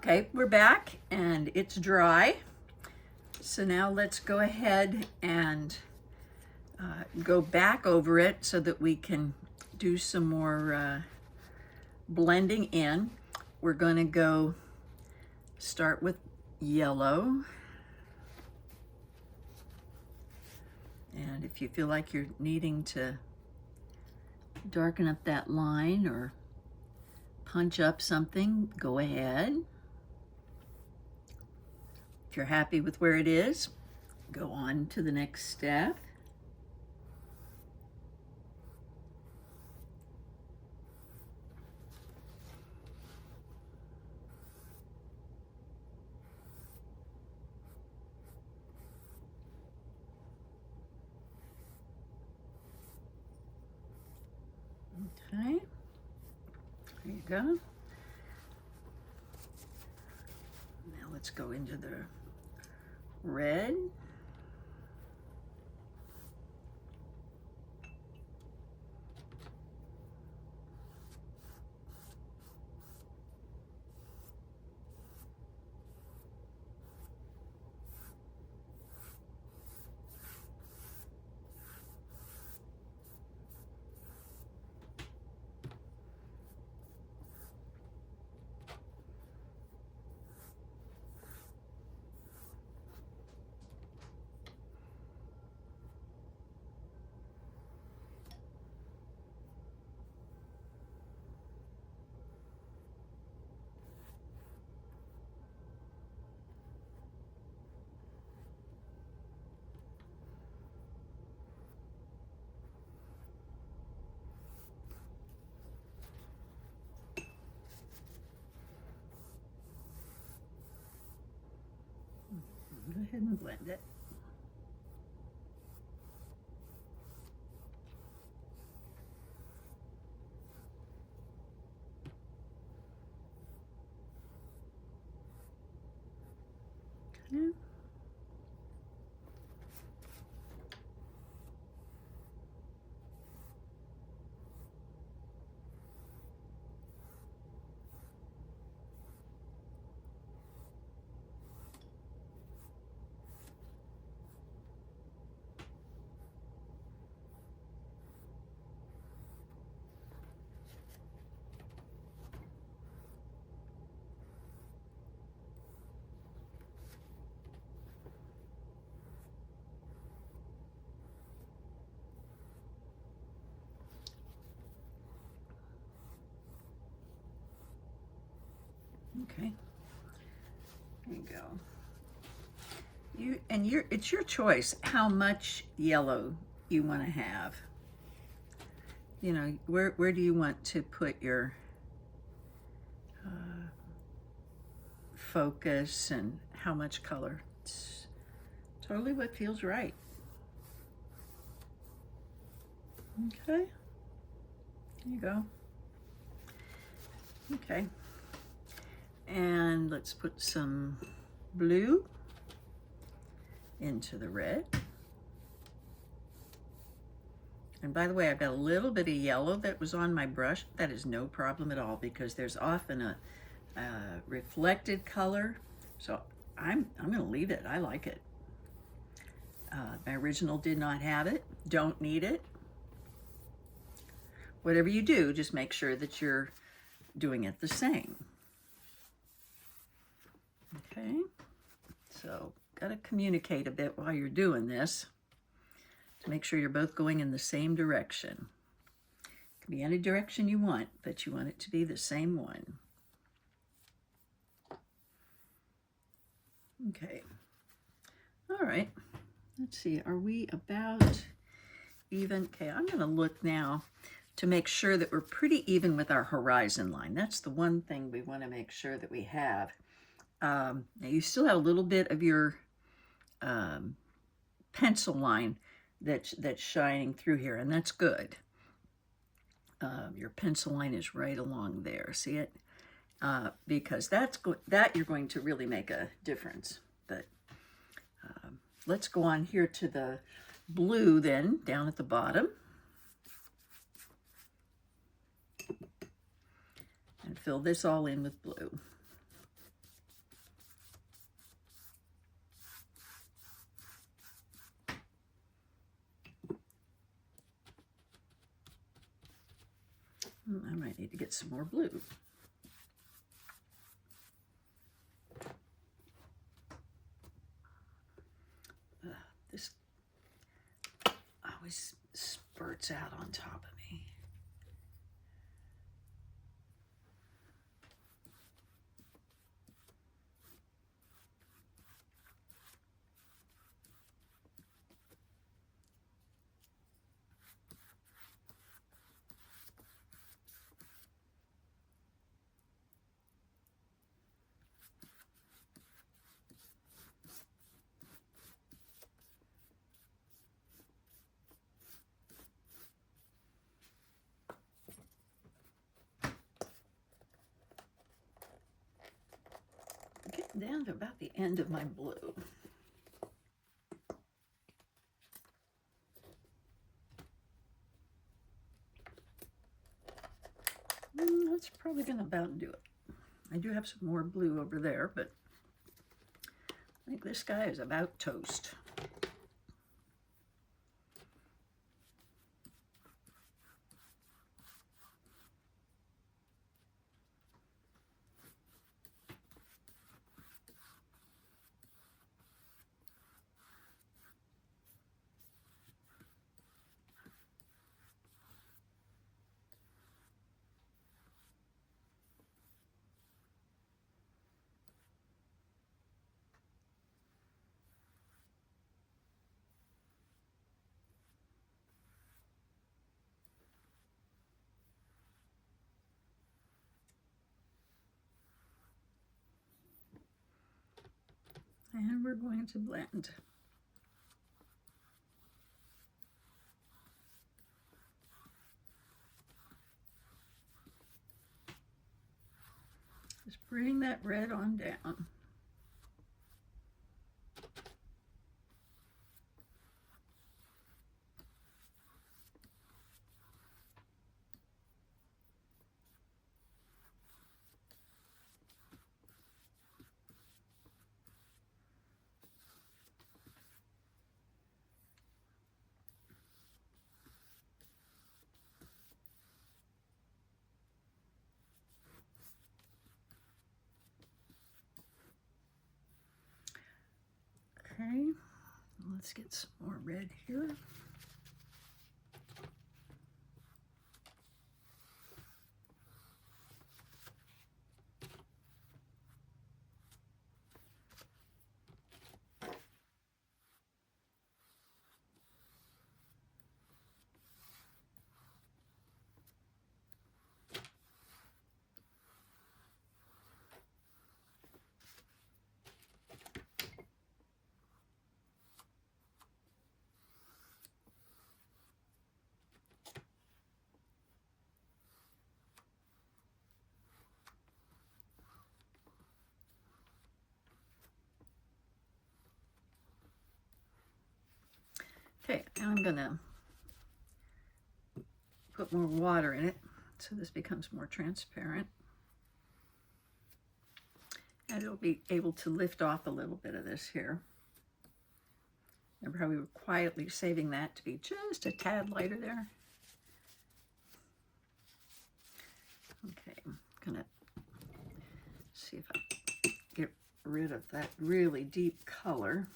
Okay, we're back and it's dry. So now let's go ahead and go back over it so that we can do some more blending in. We're going to go start with yellow. And if you feel like you're needing to darken up that line or punch up something, go ahead. If you're happy with where it is, go on to the next step. Okay, there you go. Now let's go into the red. Go ahead and blend it. Okay. Okay, there you go. It's your choice how much yellow you want to have. You know, where do you want to put your focus and how much color? It's totally what feels right. Okay, there you go. Okay, and let's put some blue into the red. And by the way, I've got a little bit of yellow that was on my brush. That is no problem at all because there's often a reflected color. So I'm gonna leave it. I like it. My original did not have it. Don't need it. Whatever you do, just make sure that you're doing it the same. Okay, so gotta communicate a bit while you're doing this to make sure you're both going in the same direction. It can be any direction you want, but you want it to be the same one. Okay, all right, let's see, are we about even? Okay, I'm gonna look now to make sure that we're pretty even with our horizon line. That's the one thing we wanna make sure that we have. Now you still have a little bit of your pencil line that's shining through here, and that's good. Your pencil line is right along there. See it? Because that you're going to really make a difference. But let's go on here to the blue then, down at the bottom. And fill this all in with blue. I might need to get some more blue. This always spurts out on top of me. Getting down to about the end of my blue. That's probably gonna about do it. I do have some more blue over there, but I think this guy is about toast. And we're going to blend. Just bring that red on down. Okay, let's get some more red here. Okay, now I'm gonna put more water in it so this becomes more transparent. And it'll be able to lift off a little bit of this here. Remember how we were quietly saving that to be just a tad lighter there? Okay, I'm gonna see if I get rid of that really deep color.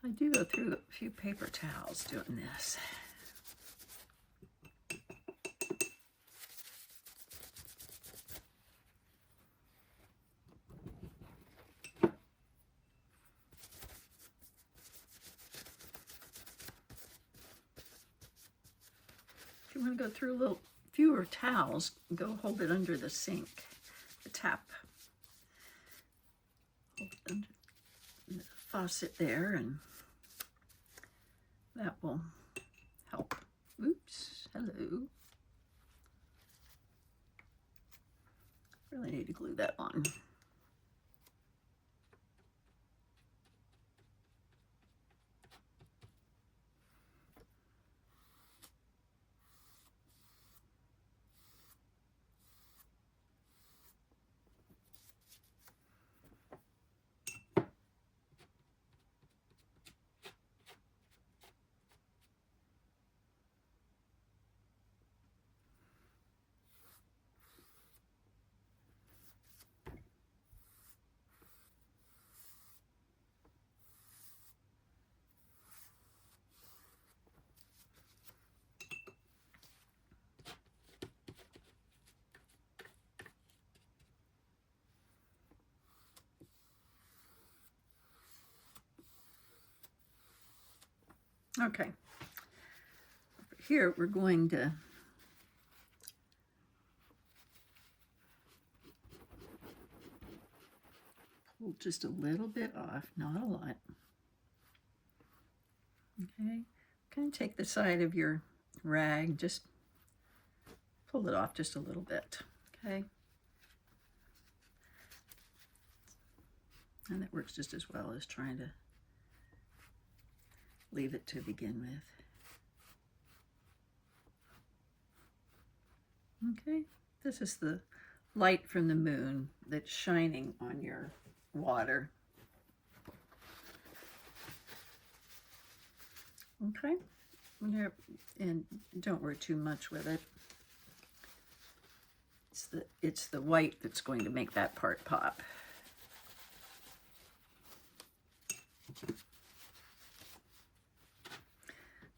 I do go through a few paper towels doing this. If you want to go through a little fewer towels, go hold it under the sink, the tap. Hold it under the faucet there, and that will help. Oops, hello. Really need to glue that on. Okay. Here we're going to pull just a little bit off, not a lot. Okay, kind of take the side of your rag, just pull it off just a little bit, okay? And that works just as well as trying to leave it to begin with. Okay, this is the light from the moon that's shining on your water. Okay, and don't worry too much with it. It's the white that's going to make that part pop.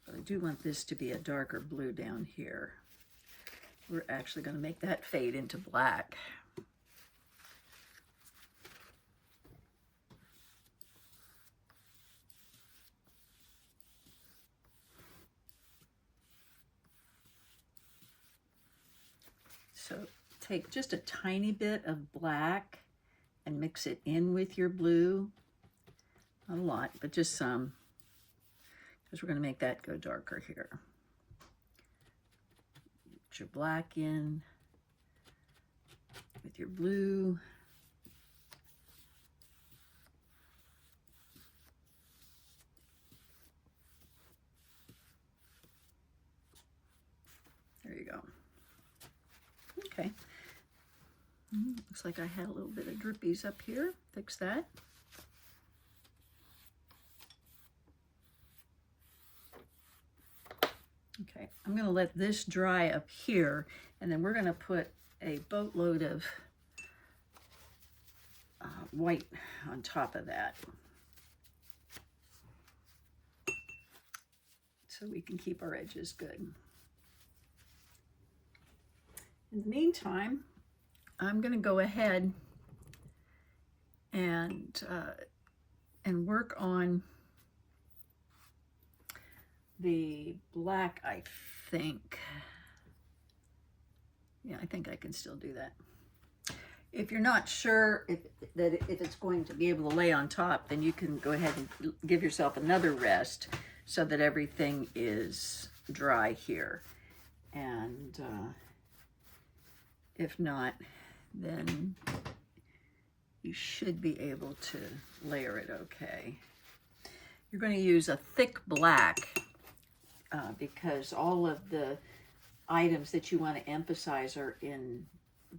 But I do want this to be a darker blue down here. We're actually going to make that fade into black. So take just a tiny bit of black and mix it in with your blue. Not a lot, but just some, because we're going to make that go darker here. Put your black in with your blue. There you go. Okay. Looks like I had a little bit of drippies up here. Fix that. Okay, I'm going to let this dry up here, and then we're going to put a boatload of white on top of that, so we can keep our edges good. In the meantime, I'm going to go ahead and work on the black, I think. Yeah, I think I can still do that. If you're not sure if it's going to be able to lay on top, then you can go ahead and give yourself another rest so that everything is dry here. And if not, then you should be able to layer it okay. You're going to use a thick black because all of the items that you want to emphasize are in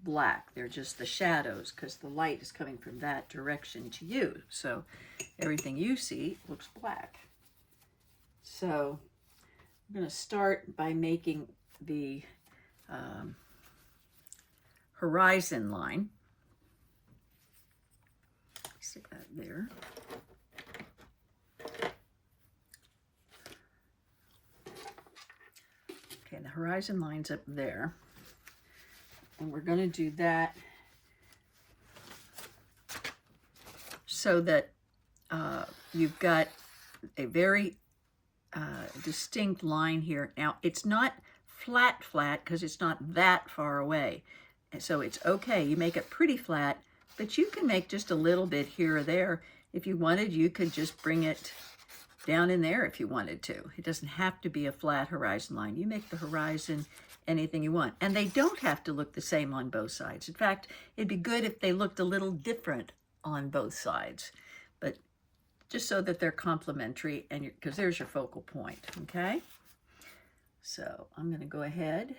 black. They're just the shadows because the light is coming from that direction to you. So everything you see looks black. So I'm going to start by making the horizon line. Stick that there. Okay, the horizon line's up there. And we're going to do that so that you've got a very distinct line here. Now, it's not flat because it's not that far away. And so it's okay. You make it pretty flat, but you can make just a little bit here or there. If you wanted, you could just bring it down in there if you wanted to. It doesn't have to be a flat horizon line. You make the horizon anything you want. And they don't have to look the same on both sides. In fact, it'd be good if they looked a little different on both sides, but just so that they're complementary, and because there's your focal point, okay? So I'm going to go ahead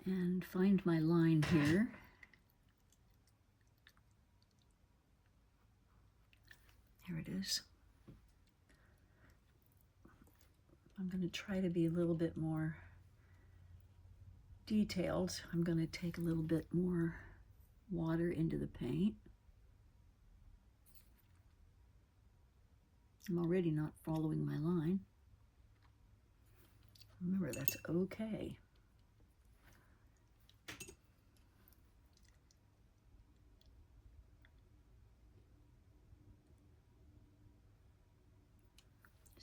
and find my line here. Here it is. I'm going to try to be a little bit more detailed. I'm going to take a little bit more water into the paint. I'm already not following my line. Remember, that's okay.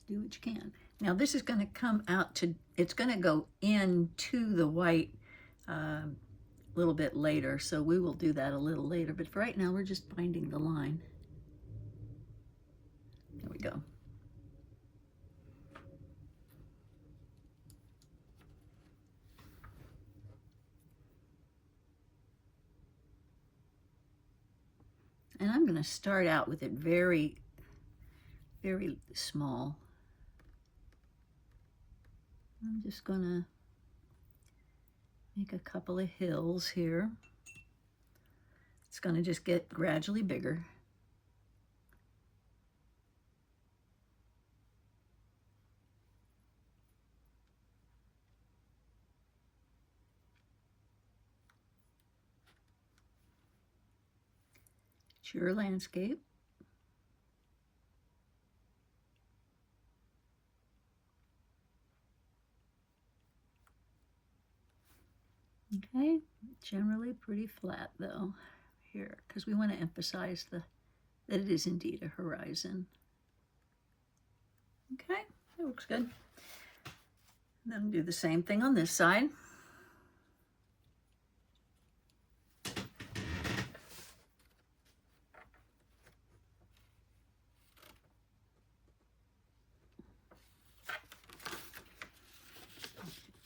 do what you can. Now this is going to come out to, it's going to go into the white a little bit later, so we will do that a little later, but for right now we're just binding the line. There we go. And I'm going to start out with it very, very small. I'm just going to make a couple of hills here. It's going to just get gradually bigger. It's your landscape. Okay, generally pretty flat though here, because we want to emphasize that it is indeed a horizon. Okay, that looks good. Then do the same thing on this side.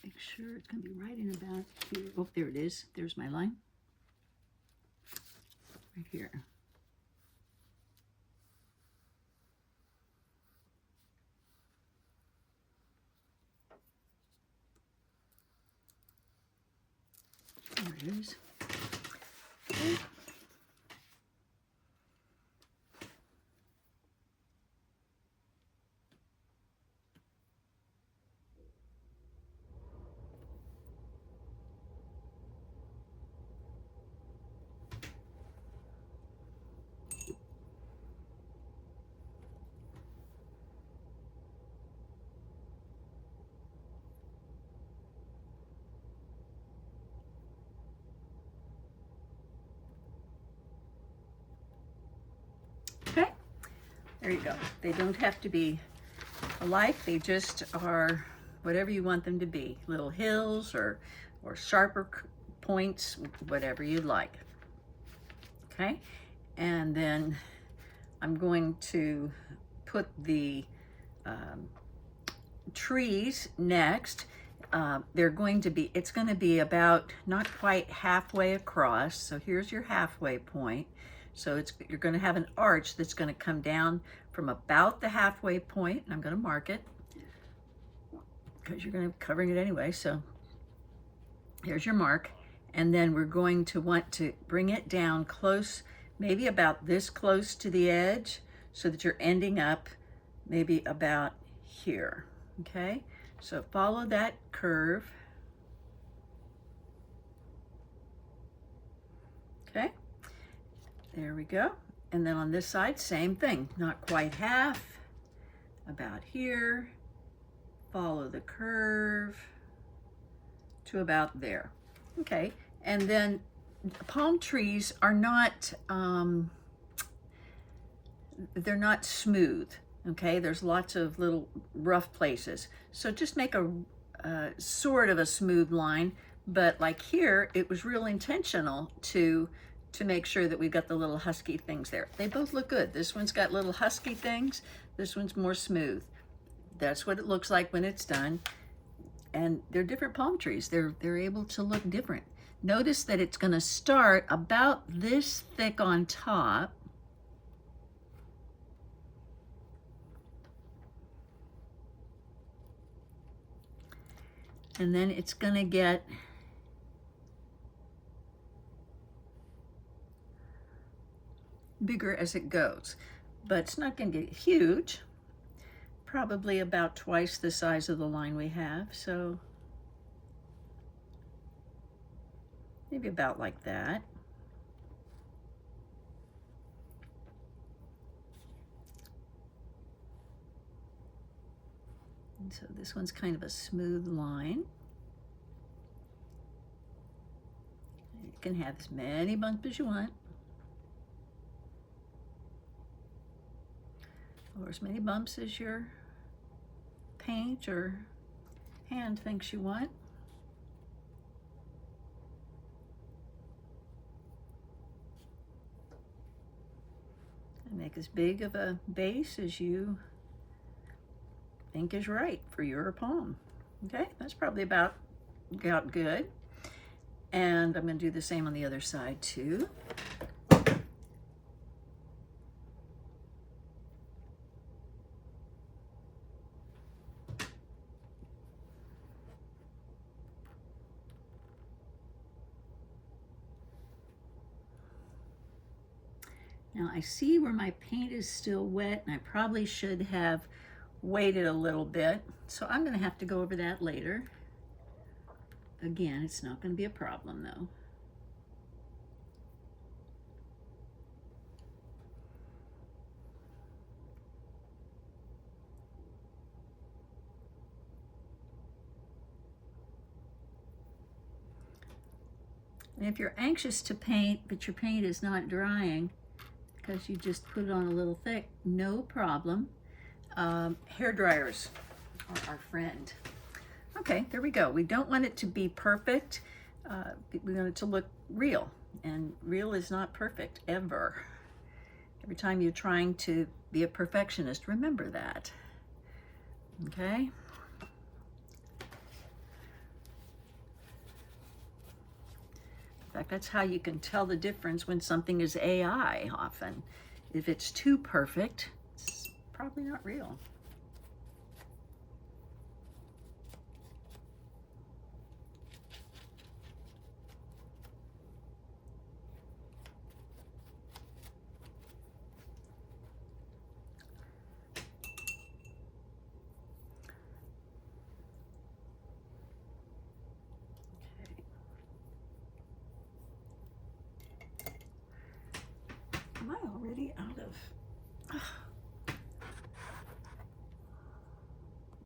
Make sure it's going to be right in about here. Oh, there it is. There's my line. Right here. There it is. Okay. Okay, there you go. They don't have to be alike. They just are whatever you want them to be. Little hills or sharper points, whatever you'd like. Okay, and then I'm going to put the trees next. They're going to be, it's going to be about not quite halfway across. So here's your halfway point. So you're going to have an arch that's going to come down from about the halfway point, and I'm going to mark it because you're going to be covering it anyway. So here's your mark, and then we're going to want to bring it down close, maybe about this close to the edge, so that you're ending up maybe about here. Okay, so follow that curve. Okay, there we go. And then on this side, same thing, not quite half, about here, follow the curve to about there. Okay, and then palm trees are not, they're not smooth. Okay, there's lots of little rough places. So just make a sort of a smooth line, but like here, it was real intentional to make sure that we've got the little husky things there. They both look good. This one's got little husky things. This one's more smooth. That's what it looks like when it's done. And they're different palm trees. They're able to look different. Notice that it's going to start about this thick on top. And then it's going to get bigger as it goes, but it's not going to get huge. Probably about twice the size of the line we have, so maybe about like that. And so this one's kind of a smooth line. You can have as many bumps as you want, or as many bumps as your paint or hand thinks you want. And make as big of a base as you think is right for your palm. Okay, that's probably about good. And I'm going to do the same on the other side too. Now I see where my paint is still wet, and I probably should have waited a little bit. So I'm going to have to go over that later. Again, it's not going to be a problem though. And if you're anxious to paint, but your paint is not drying because you just put it on a little thick, no problem. Hair dryers are our friend. Okay, there we go. We don't want it to be perfect. We want it to look real, and real is not perfect, ever. Every time you're trying to be a perfectionist, remember that. Okay? In fact, that's how you can tell the difference when something is AI often. If it's too perfect, it's probably not real. Am I already out of...